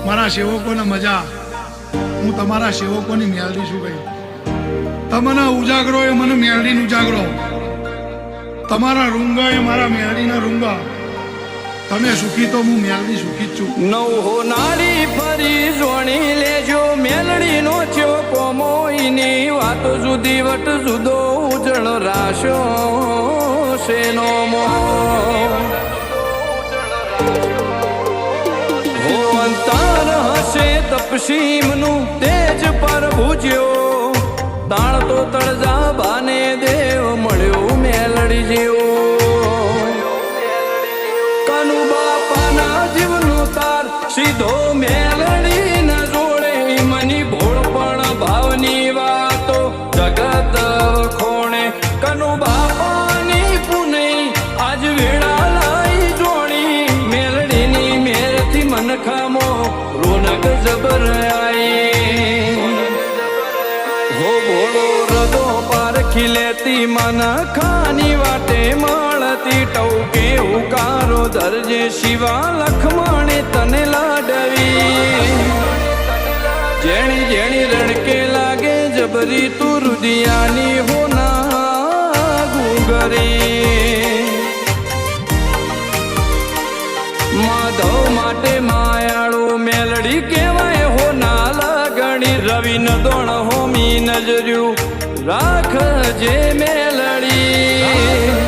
મારા સેવકોને મજા, હું તમારા સેવકોની મેલડી છું ભાઈ. તમને ઉજાગરો એ મને મેલડીનો ઉજાગરો, તમારા રૂંગા એ મારા મેલડીના રૂંગા. તમે સુખી તો હું મેલડી સુખી જ છું. નવ નાડી ફરી જોણી લેજો મેલડી નો છો કોમોઈની વાતો જુદી વટ જુદો ઉજળ રાશો શેનો મો હો અંતર હશે તપસીમનું તેજ પર ભૂજ્યો તાળ તો તળજા બાને દેવ મળ્યો મેલડી જેવો. સીધો મેલડી ન જોડે મની ભોળપણ ભાવની વાતો જગત ખોણે કનુ બાપાની પુનઈ આજ વેળા લાઈ જોણી મેલડીની મેરથી મન ખામો રોનક જબર આઈ હો ભોળો રદો પારખી લેતી મન ખાની વાટે મળતી ટૌકે ઉકારો દરજે શિવા લખમણે તને લાડવી જેણી જેણી રણકે લાગે જબરી તું રુદિયાની હોના ગુગરી માધવ માટે માયાળુ મેલડી કહેવાય હોના લાગણી રવિ ન દોણ હોમી નજર્યું રાખજે મેલડી.